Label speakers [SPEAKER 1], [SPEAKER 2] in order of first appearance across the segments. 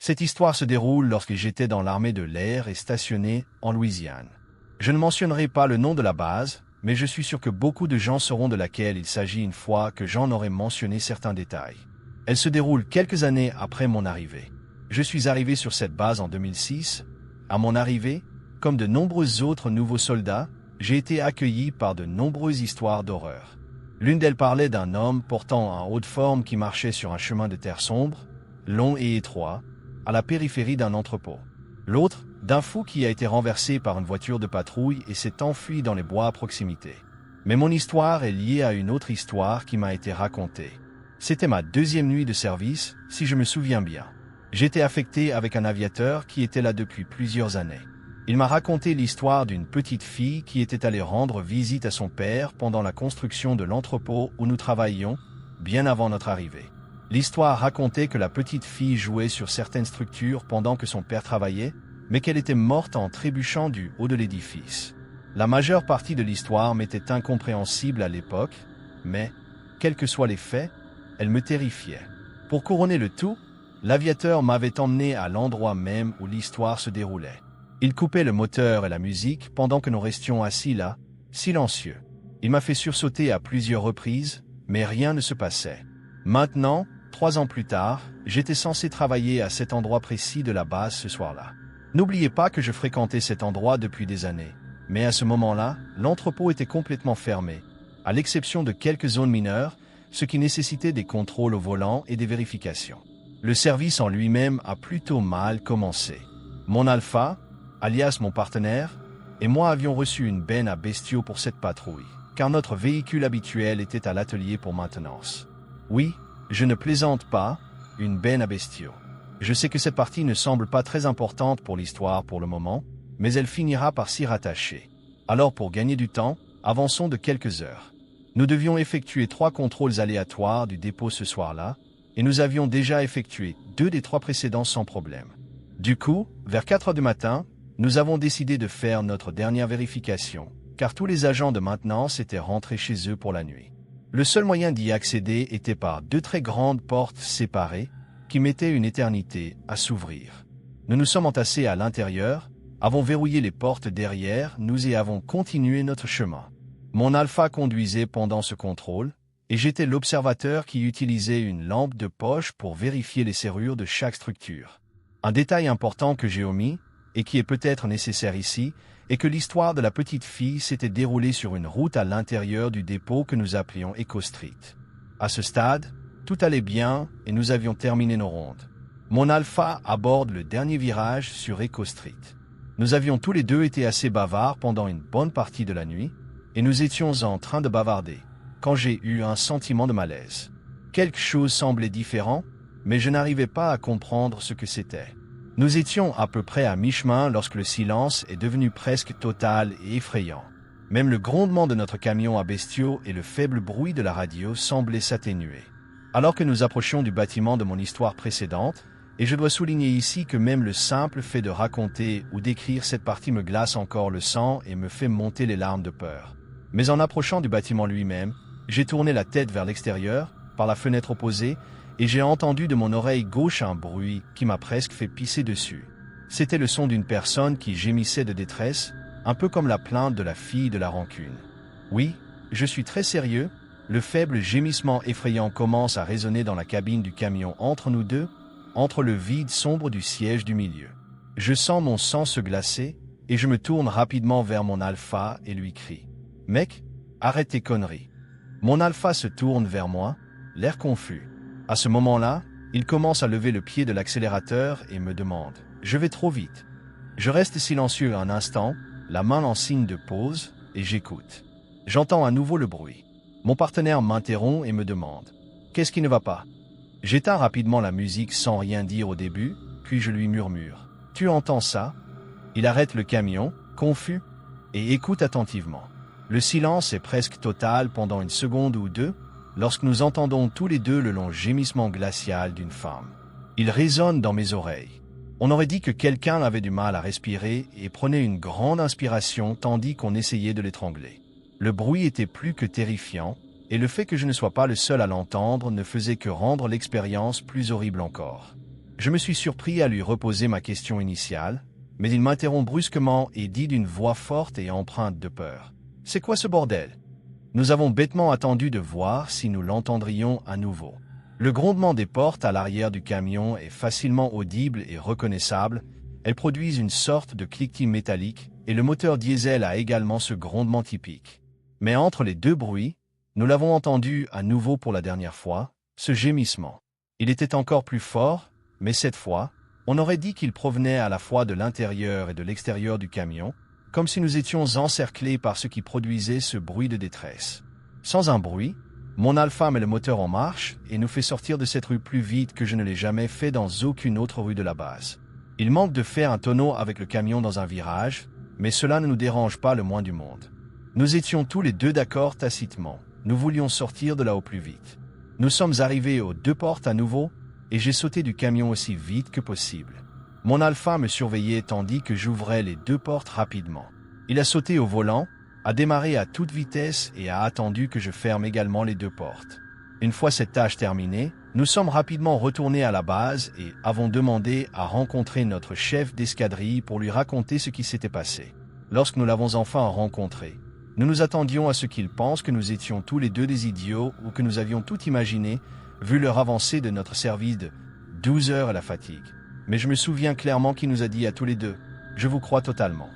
[SPEAKER 1] Cette histoire se déroule lorsque j'étais dans l'armée de l'air et stationné en Louisiane. Je ne mentionnerai pas le nom de la base, mais je suis sûr que beaucoup de gens sauront de laquelle il s'agit une fois que j'en aurai mentionné certains détails. Elle se déroule quelques années après mon arrivée. Je suis arrivé sur cette base en 2006. À mon arrivée, comme de nombreux autres nouveaux soldats, j'ai été accueilli par de nombreuses histoires d'horreur. L'une d'elles parlait d'un homme portant un haut de forme qui marchait sur un chemin de terre sombre, long et étroit, à la périphérie d'un entrepôt. L'autre, d'un fou qui a été renversé par une voiture de patrouille et s'est enfui dans les bois à proximité. Mais mon histoire est liée à une autre histoire qui m'a été racontée. C'était ma deuxième nuit de service, si je me souviens bien. J'étais affecté avec un aviateur qui était là depuis plusieurs années. Il m'a raconté l'histoire d'une petite fille qui était allée rendre visite à son père pendant la construction de l'entrepôt où nous travaillions, bien avant notre arrivée. L'histoire racontait que la petite fille jouait sur certaines structures pendant que son père travaillait, mais qu'elle était morte en trébuchant du haut de l'édifice. La majeure partie de l'histoire m'était incompréhensible à l'époque, mais, quels que soient les faits, elle me terrifiait. Pour couronner le tout, l'aviateur m'avait emmené à l'endroit même où l'histoire se déroulait. Il coupait le moteur et la musique pendant que nous restions assis là, silencieux. Il m'a fait sursauter à plusieurs reprises, mais rien ne se passait. Maintenant, 3 ans plus tard, j'étais censé travailler à cet endroit précis de la base ce soir-là. N'oubliez pas que je fréquentais cet endroit depuis des années, mais à ce moment-là, l'entrepôt était complètement fermé, à l'exception de quelques zones mineures, ce qui nécessitait des contrôles au volant et des vérifications. Le service en lui-même a plutôt mal commencé. Mon alpha, alias mon partenaire, et moi avions reçu une benne à bestiaux pour cette patrouille, car notre véhicule habituel était à l'atelier pour maintenance. Oui, je ne plaisante pas, une benne à bestiaux. Je sais que cette partie ne semble pas très importante pour l'histoire pour le moment, mais elle finira par s'y rattacher. Alors pour gagner du temps, avançons de quelques heures. Nous devions effectuer 3 contrôles aléatoires du dépôt ce soir-là, et nous avions déjà effectué 2 des 3 précédents sans problème. Du coup, vers 4 heures du matin, nous avons décidé de faire notre dernière vérification, car tous les agents de maintenance étaient rentrés chez eux pour la nuit. Le seul moyen d'y accéder était par 2 très grandes portes séparées qui mettaient une éternité à s'ouvrir. Nous nous sommes entassés à l'intérieur, avons verrouillé les portes derrière nous et avons continué notre chemin. Mon alpha conduisait pendant ce contrôle, et j'étais l'observateur qui utilisait une lampe de poche pour vérifier les serrures de chaque structure. Un détail important que j'ai omis, et qui est peut-être nécessaire ici, est que l'histoire de la petite fille s'était déroulée sur une route à l'intérieur du dépôt que nous appelions Echo Street. À ce stade, tout allait bien et nous avions terminé nos rondes. Mon alpha aborde le dernier virage sur Echo Street. Nous avions tous les deux été assez bavards pendant une bonne partie de la nuit, et nous étions en train de bavarder, quand j'ai eu un sentiment de malaise. Quelque chose semblait différent, mais je n'arrivais pas à comprendre ce que c'était. Nous étions à peu près à mi-chemin lorsque le silence est devenu presque total et effrayant. Même le grondement de notre camion à bestiaux et le faible bruit de la radio semblaient s'atténuer. Alors que nous approchions du bâtiment de mon histoire précédente, et je dois souligner ici que même le simple fait de raconter ou d'écrire cette partie me glace encore le sang et me fait monter les larmes de peur. Mais en approchant du bâtiment lui-même, j'ai tourné la tête vers l'extérieur, par la fenêtre opposée, et j'ai entendu de mon oreille gauche un bruit qui m'a presque fait pisser dessus. C'était le son d'une personne qui gémissait de détresse, un peu comme la plainte de la fille de la rancune. Oui, je suis très sérieux, le faible gémissement effrayant commence à résonner dans la cabine du camion entre nous deux, entre le vide sombre du siège du milieu. Je sens mon sang se glacer, et je me tourne rapidement vers mon alpha et lui crie « Mec, arrête tes conneries !» Mon alpha se tourne vers moi, l'air confus. À ce moment-là, il commence à lever le pied de l'accélérateur et me demande « Je vais trop vite ». Je reste silencieux un instant, la main en signe de pause, et j'écoute. J'entends à nouveau le bruit. Mon partenaire m'interrompt et me demande « Qu'est-ce qui ne va pas ?» J'éteins rapidement la musique sans rien dire au début, puis je lui murmure « Tu entends ça ?» Il arrête le camion, confus, et écoute attentivement. Le silence est presque total pendant une seconde ou deux, lorsque nous entendons tous les deux le long gémissement glacial d'une femme. Il résonne dans mes oreilles. On aurait dit que quelqu'un avait du mal à respirer et prenait une grande inspiration tandis qu'on essayait de l'étrangler. Le bruit était plus que terrifiant, et le fait que je ne sois pas le seul à l'entendre ne faisait que rendre l'expérience plus horrible encore. Je me suis surpris à lui reposer ma question initiale, mais il m'interrompt brusquement et dit d'une voix forte et empreinte de peur. « C'est quoi ce bordel ?» Nous avons bêtement attendu de voir si nous l'entendrions à nouveau. Le grondement des portes à l'arrière du camion est facilement audible et reconnaissable. Elles produisent une sorte de cliquetis métallique et le moteur diesel a également ce grondement typique. Mais entre les deux bruits, nous l'avons entendu à nouveau pour la dernière fois, ce gémissement. Il était encore plus fort, mais cette fois, on aurait dit qu'il provenait à la fois de l'intérieur et de l'extérieur du camion, comme si nous étions encerclés par ce qui produisait ce bruit de détresse. Sans un bruit, mon Alfa met le moteur en marche et nous fait sortir de cette rue plus vite que je ne l'ai jamais fait dans aucune autre rue de la base. Il manque de faire un tonneau avec le camion dans un virage, mais cela ne nous dérange pas le moins du monde. Nous étions tous les deux d'accord tacitement. Nous voulions sortir de là au plus vite. Nous sommes arrivés aux deux portes à nouveau, et j'ai sauté du camion aussi vite que possible. Mon Alfa me surveillait tandis que j'ouvrais les deux portes rapidement. Il a sauté au volant, a démarré à toute vitesse et a attendu que je ferme également les deux portes. Une fois cette tâche terminée, nous sommes rapidement retournés à la base et avons demandé à rencontrer notre chef d'escadrille pour lui raconter ce qui s'était passé. Lorsque nous l'avons enfin rencontré, nous nous attendions à ce qu'il pense que nous étions tous les deux des idiots ou que nous avions tout imaginé, vu l'heure avancée de notre service de 12 heures à la fatigue. Mais je me souviens clairement qu'il nous a dit à tous les deux « Je vous crois totalement ».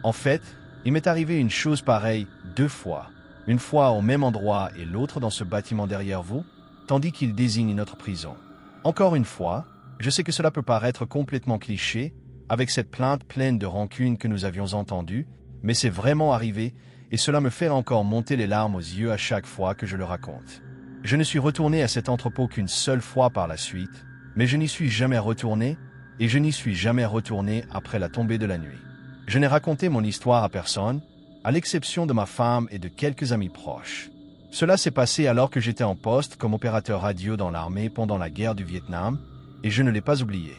[SPEAKER 1] En fait, il m'est arrivé une chose pareille 2 fois, une fois au même endroit et l'autre dans ce bâtiment derrière vous, tandis qu'il désigne notre prison. Encore une fois, je sais que cela peut paraître complètement cliché, avec cette plainte pleine de rancune que nous avions entendue, mais c'est vraiment arrivé et cela me fait encore monter les larmes aux yeux à chaque fois que je le raconte. Je ne suis retourné à cet entrepôt qu'une seule fois par la suite, mais je n'y suis jamais retourné et je n'y suis jamais retourné après la tombée de la nuit. Je n'ai raconté mon histoire à personne, à l'exception de ma femme et de quelques amis proches. Cela s'est passé alors que j'étais en poste comme opérateur radio dans l'armée pendant la guerre du Vietnam, et je ne l'ai pas oublié.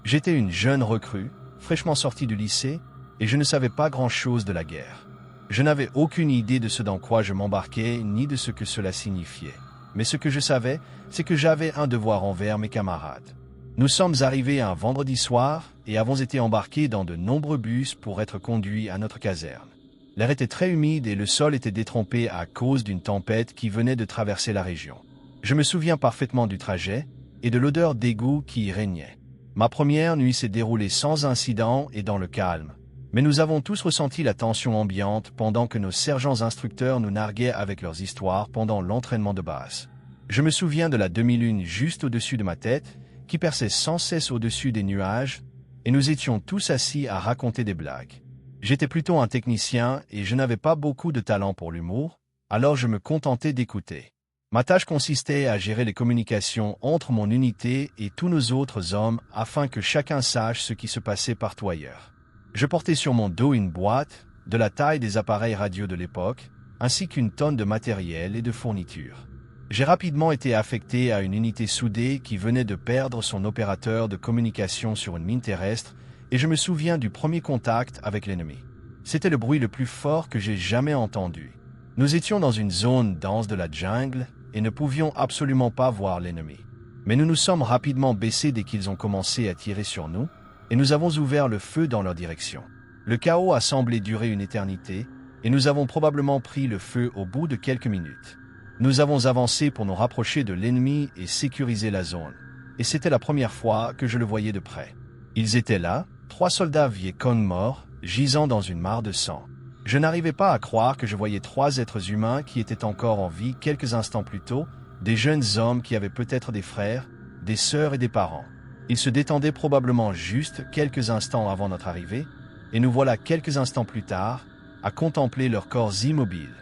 [SPEAKER 1] J'étais une jeune recrue, fraîchement sortie du lycée, et je ne savais pas grand-chose de la guerre. Je n'avais aucune idée de ce dans quoi je m'embarquais, ni de ce que cela signifiait. Mais ce que je savais, c'est que j'avais un devoir envers mes camarades. Nous sommes arrivés un vendredi soir et avons été embarqués dans de nombreux bus pour être conduits à notre caserne. L'air était très humide et le sol était détrempé à cause d'une tempête qui venait de traverser la région. Je me souviens parfaitement du trajet et de l'odeur d'égout qui y régnait. Ma première nuit s'est déroulée sans incident et dans le calme, mais nous avons tous ressenti la tension ambiante pendant que nos sergents instructeurs nous narguaient avec leurs histoires pendant l'entraînement de base. Je me souviens de la demi-lune juste au-dessus de ma tête, qui perçait sans cesse au-dessus des nuages, et nous étions tous assis à raconter des blagues. J'étais plutôt un technicien et je n'avais pas beaucoup de talent pour l'humour, alors je me contentais d'écouter. Ma tâche consistait à gérer les communications entre mon unité et tous nos autres hommes afin que chacun sache ce qui se passait partout ailleurs. Je portais sur mon dos une boîte, de la taille des appareils radio de l'époque, ainsi qu'une tonne de matériel et de fournitures. J'ai rapidement été affecté à une unité soudée qui venait de perdre son opérateur de communication sur une mine terrestre et je me souviens du premier contact avec l'ennemi. C'était le bruit le plus fort que j'ai jamais entendu. Nous étions dans une zone dense de la jungle et ne pouvions absolument pas voir l'ennemi. Mais nous nous sommes rapidement baissés dès qu'ils ont commencé à tirer sur nous et nous avons ouvert le feu dans leur direction. Le chaos a semblé durer une éternité et nous avons probablement pris le feu au bout de quelques minutes. Nous avons avancé pour nous rapprocher de l'ennemi et sécuriser la zone. Et c'était la première fois que je le voyais de près. Ils étaient là, 3 soldats Vietcong morts, gisant dans une mare de sang. Je n'arrivais pas à croire que je voyais 3 êtres humains qui étaient encore en vie quelques instants plus tôt, des jeunes hommes qui avaient peut-être des frères, des sœurs et des parents. Ils se détendaient probablement juste quelques instants avant notre arrivée, et nous voilà quelques instants plus tard, à contempler leurs corps immobiles.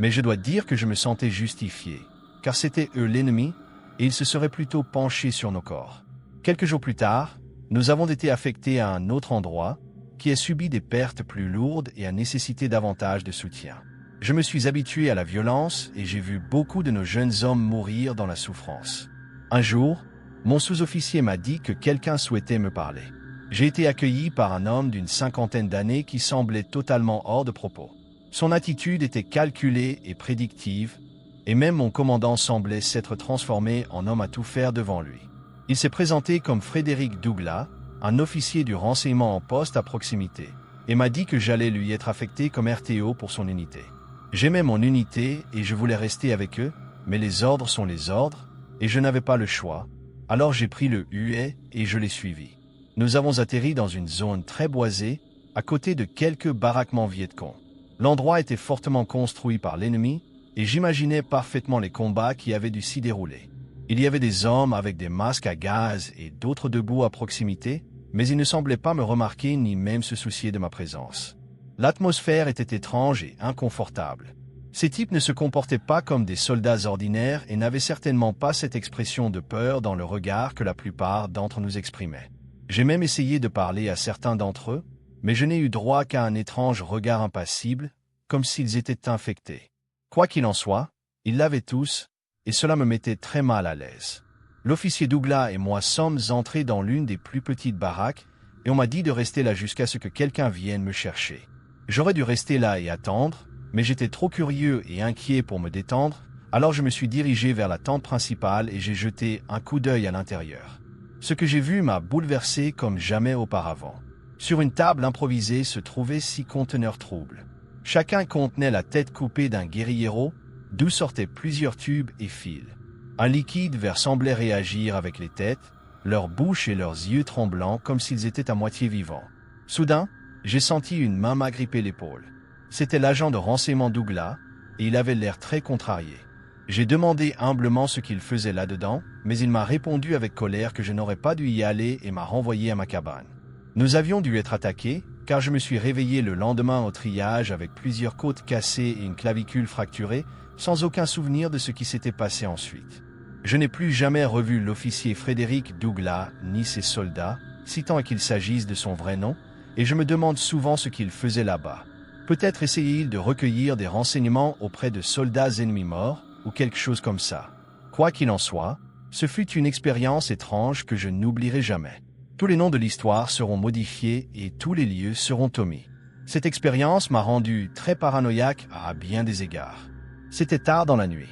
[SPEAKER 1] Mais je dois dire que je me sentais justifié, car c'était eux l'ennemi, et ils se seraient plutôt penchés sur nos corps. Quelques jours plus tard, nous avons été affectés à un autre endroit, qui a subi des pertes plus lourdes et a nécessité davantage de soutien. Je me suis habitué à la violence et j'ai vu beaucoup de nos jeunes hommes mourir dans la souffrance. Un jour, mon sous-officier m'a dit que quelqu'un souhaitait me parler. J'ai été accueilli par un homme d'une 50aine d'années qui semblait totalement hors de propos. Son attitude était calculée et prédictive, et même mon commandant semblait s'être transformé en homme à tout faire devant lui. Il s'est présenté comme Frédéric Douglas, un officier du renseignement en poste à proximité, et m'a dit que j'allais lui être affecté comme RTO pour son unité. J'aimais mon unité et je voulais rester avec eux, mais les ordres sont les ordres, et je n'avais pas le choix, alors j'ai pris le huet et je l'ai suivi. Nous avons atterri dans une zone très boisée, à côté de quelques baraquements vietcong. L'endroit était fortement construit par l'ennemi, et j'imaginais parfaitement les combats qui avaient dû s'y dérouler. Il y avait des hommes avec des masques à gaz et d'autres debout à proximité, mais ils ne semblaient pas me remarquer ni même se soucier de ma présence. L'atmosphère était étrange et inconfortable. Ces types ne se comportaient pas comme des soldats ordinaires et n'avaient certainement pas cette expression de peur dans le regard que la plupart d'entre nous exprimaient. J'ai même essayé de parler à certains d'entre eux, mais je n'ai eu droit qu'à un étrange regard impassible, comme s'ils étaient infectés. Quoi qu'il en soit, ils l'avaient tous, et cela me mettait très mal à l'aise. L'officier Douglas et moi sommes entrés dans l'une des plus petites baraques, et on m'a dit de rester là jusqu'à ce que quelqu'un vienne me chercher. J'aurais dû rester là et attendre, mais j'étais trop curieux et inquiet pour me détendre, alors je me suis dirigé vers la tente principale et j'ai jeté un coup d'œil à l'intérieur. Ce que j'ai vu m'a bouleversé comme jamais auparavant. Sur une table improvisée se trouvaient 6 conteneurs troubles. Chacun contenait la tête coupée d'un guérillero, d'où sortaient plusieurs tubes et fils. Un liquide vert semblait réagir avec les têtes, leurs bouches et leurs yeux tremblants comme s'ils étaient à moitié vivants. Soudain, j'ai senti une main m'agripper l'épaule. C'était l'agent de renseignement Douglas, et il avait l'air très contrarié. J'ai demandé humblement ce qu'il faisait là-dedans, mais il m'a répondu avec colère que je n'aurais pas dû y aller et m'a renvoyé à ma cabane. Nous avions dû être attaqués, car je me suis réveillé le lendemain au triage avec plusieurs côtes cassées et une clavicule fracturée, sans aucun souvenir de ce qui s'était passé ensuite. Je n'ai plus jamais revu l'officier Frédéric Douglas ni ses soldats, si tant qu'il s'agisse de son vrai nom, et je me demande souvent ce qu'il faisait là-bas. Peut-être essayait-il de recueillir des renseignements auprès de soldats ennemis morts, ou quelque chose comme ça. Quoi qu'il en soit, ce fut une expérience étrange que je n'oublierai jamais. Tous les noms de l'histoire seront modifiés et tous les lieux seront omis. Cette expérience m'a rendu très paranoïaque à bien des égards. C'était tard dans la nuit.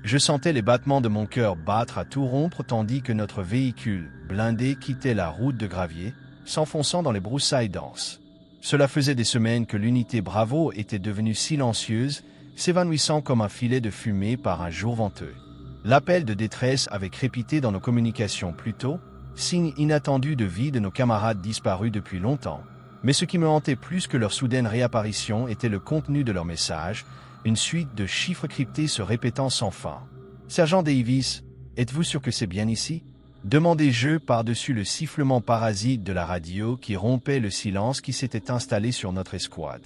[SPEAKER 1] Je sentais les battements de mon cœur battre à tout rompre tandis que notre véhicule blindé quittait la route de gravier, s'enfonçant dans les broussailles denses. Cela faisait des semaines que l'unité Bravo était devenue silencieuse, s'évanouissant comme un filet de fumée par un jour venteux. L'appel de détresse avait crépité dans nos communications plus tôt, signe inattendu de vie de nos camarades disparus depuis longtemps. Mais ce qui me hantait plus que leur soudaine réapparition était le contenu de leurs messages, une suite de chiffres cryptés se répétant sans fin. « Sergent Davis, êtes-vous sûr que c'est bien ici ?» demandai-je par-dessus le sifflement parasite de la radio qui rompait le silence qui s'était installé sur notre escouade.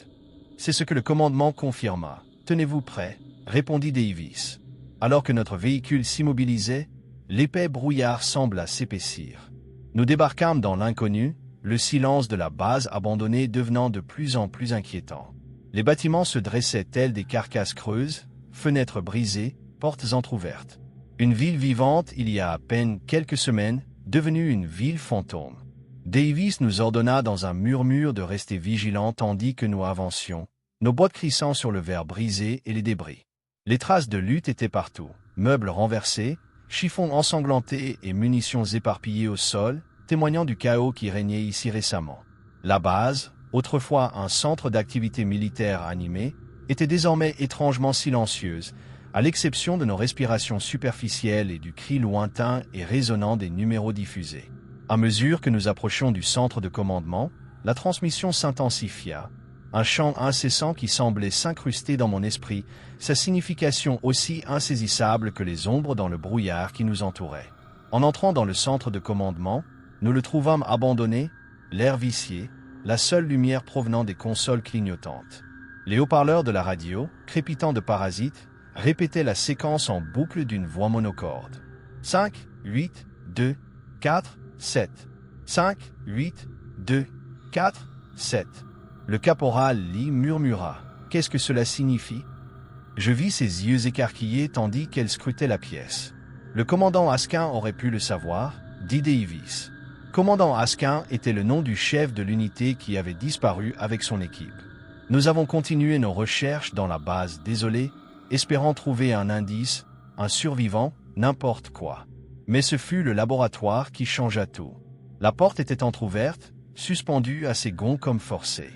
[SPEAKER 1] C'est ce que le commandement confirma. « Tenez-vous prêts » répondit Davis. Alors que notre véhicule s'immobilisait, l'épais brouillard sembla s'épaissir. Nous débarquâmes dans l'inconnu, le silence de la base abandonnée devenant de plus en plus inquiétant. Les bâtiments se dressaient tels des carcasses creuses, fenêtres brisées, portes entr'ouvertes. Une ville vivante il y a à peine quelques semaines, devenue une ville fantôme. Davis nous ordonna dans un murmure de rester vigilants tandis que nous avancions, nos boîtes crissant sur le verre brisé et les débris. Les traces de lutte étaient partout, meubles renversés, chiffons ensanglantés et munitions éparpillées au sol, témoignant du chaos qui régnait ici récemment. La base, autrefois un centre d'activité militaire animé, était désormais étrangement silencieuse, à l'exception de nos respirations superficielles et du cri lointain et résonnant des numéros diffusés. À mesure que nous approchions du centre de commandement, la transmission s'intensifia, un chant incessant qui semblait s'incruster dans mon esprit, sa signification aussi insaisissable que les ombres dans le brouillard qui nous entourait. En entrant dans le centre de commandement, nous le trouvâmes abandonné, l'air vicié, la seule lumière provenant des consoles clignotantes. Les haut-parleurs de la radio, crépitant de parasites, répétaient la séquence en boucle d'une voix monocorde. 5, 8, 2, 4, 7. 5, 8, 2, 4, 7. Le caporal Lee murmura. « Qu'est-ce que cela signifie ?» Je vis ses yeux écarquillés tandis qu'elle scrutait la pièce. « Le commandant Askin aurait pu le savoir, » dit Davis. Commandant Askin était le nom du chef de l'unité qui avait disparu avec son équipe. Nous avons continué nos recherches dans la base désolée, espérant trouver un indice, un survivant, n'importe quoi. Mais ce fut le laboratoire qui changea tout. La porte était entr'ouverte, suspendue à ses gonds comme forcée.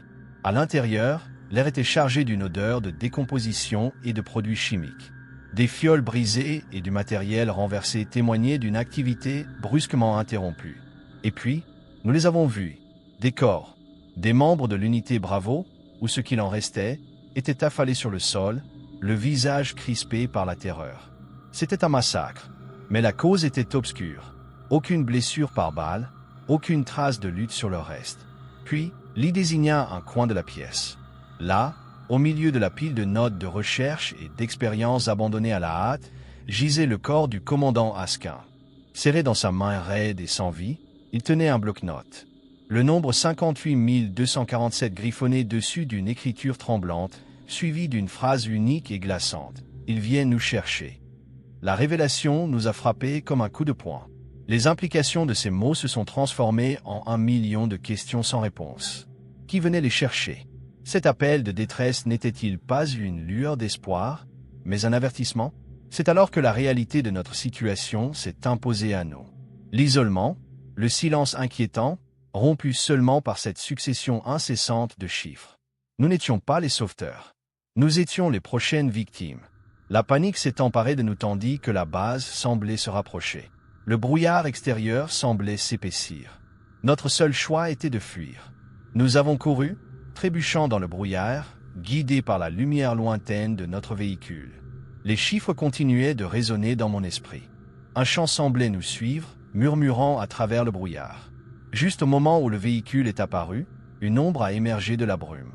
[SPEAKER 1] À l'intérieur, l'air était chargé d'une odeur de décomposition et de produits chimiques. Des fioles brisées et du matériel renversé témoignaient d'une activité brusquement interrompue. Et puis, nous les avons vus. Des corps, des membres de l'unité Bravo, ou ce qu'il en restait, étaient affalés sur le sol, le visage crispé par la terreur. C'était un massacre, mais la cause était obscure. Aucune blessure par balle, aucune trace de lutte sur le reste. Puis, Lee désigna un coin de la pièce. Là, au milieu de la pile de notes de recherche et d'expériences abandonnées à la hâte, gisait le corps du commandant Askin. Serré dans sa main raide et sans vie, il tenait un bloc-notes. Le nombre 58 247 griffonné dessus d'une écriture tremblante, suivi d'une phrase unique et glaçante. « Il vient nous chercher ». La révélation nous a frappés comme un coup de poing. Les implications de ces mots se sont transformées en 1 million de questions sans réponse. Qui venait les chercher? Cet appel de détresse n'était-il pas une lueur d'espoir, mais un avertissement? C'est alors que la réalité de notre situation s'est imposée à nous. L'isolement, le silence inquiétant, rompu seulement par cette succession incessante de chiffres. Nous n'étions pas les sauveteurs. Nous étions les prochaines victimes. La panique s'est emparée de nous tandis que la base semblait se rapprocher. Le brouillard extérieur semblait s'épaissir. Notre seul choix était de fuir. Nous avons couru, trébuchant dans le brouillard, guidés par la lumière lointaine de notre véhicule. Les chiffres continuaient de résonner dans mon esprit. Un chant semblait nous suivre, murmurant à travers le brouillard. Juste au moment où le véhicule est apparu, une ombre a émergé de la brume.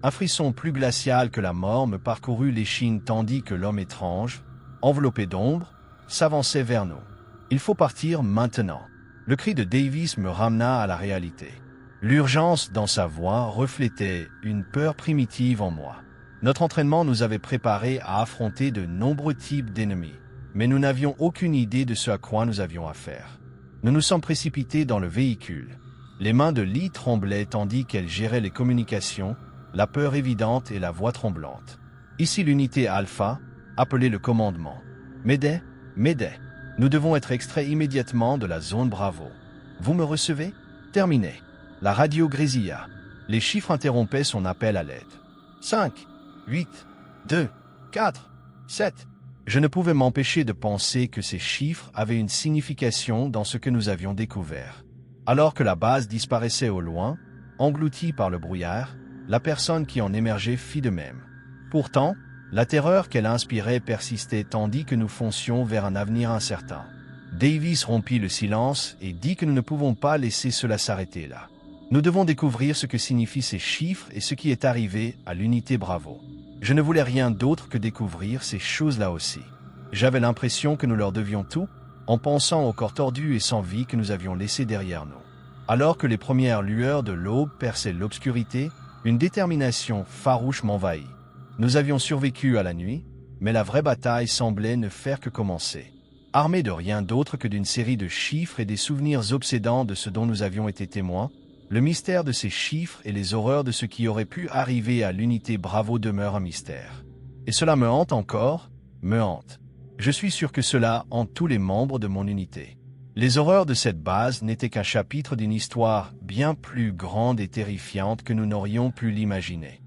[SPEAKER 1] Un frisson plus glacial que la mort me parcourut l'échine tandis que l'homme étrange, enveloppé d'ombre, s'avançait vers nous. « Il faut partir maintenant ». Le cri de Davis me ramena à la réalité. L'urgence dans sa voix reflétait une peur primitive en moi. Notre entraînement nous avait préparés à affronter de nombreux types d'ennemis, mais nous n'avions aucune idée de ce à quoi nous avions affaire. Nous nous sommes précipités dans le véhicule. Les mains de Lee tremblaient tandis qu'elle gérait les communications, la peur évidente et la voix tremblante. Ici l'unité Alpha, appelez le commandement. Mayday, Mayday. Nous devons être extraits immédiatement de la zone Bravo. Vous me recevez? Terminé. La radio grésilla. Les chiffres interrompaient son appel à l'aide. 5, 8, 2, 4, 7. Je ne pouvais m'empêcher de penser que ces chiffres avaient une signification dans ce que nous avions découvert. Alors que la base disparaissait au loin, engloutie par le brouillard, la personne qui en émergeait fit de même. Pourtant, la terreur qu'elle inspirait persistait tandis que nous foncions vers un avenir incertain. Davis rompit le silence et dit que nous ne pouvons pas laisser cela s'arrêter là. Nous devons découvrir ce que signifient ces chiffres et ce qui est arrivé à l'unité Bravo. Je ne voulais rien d'autre que découvrir ces choses-là aussi. J'avais l'impression que nous leur devions tout, en pensant au corps tordu et sans vie que nous avions laissé derrière nous. Alors que les premières lueurs de l'aube perçaient l'obscurité, une détermination farouche m'envahit. Nous avions survécu à la nuit, mais la vraie bataille semblait ne faire que commencer. Armés de rien d'autre que d'une série de chiffres et des souvenirs obsédants de ce dont nous avions été témoins, le mystère de ces chiffres et les horreurs de ce qui aurait pu arriver à l'unité Bravo demeurent un mystère. Et cela me hante encore, me hante. Je suis sûr que cela hante tous les membres de mon unité. Les horreurs de cette base n'étaient qu'un chapitre d'une histoire bien plus grande et terrifiante que nous n'aurions pu l'imaginer.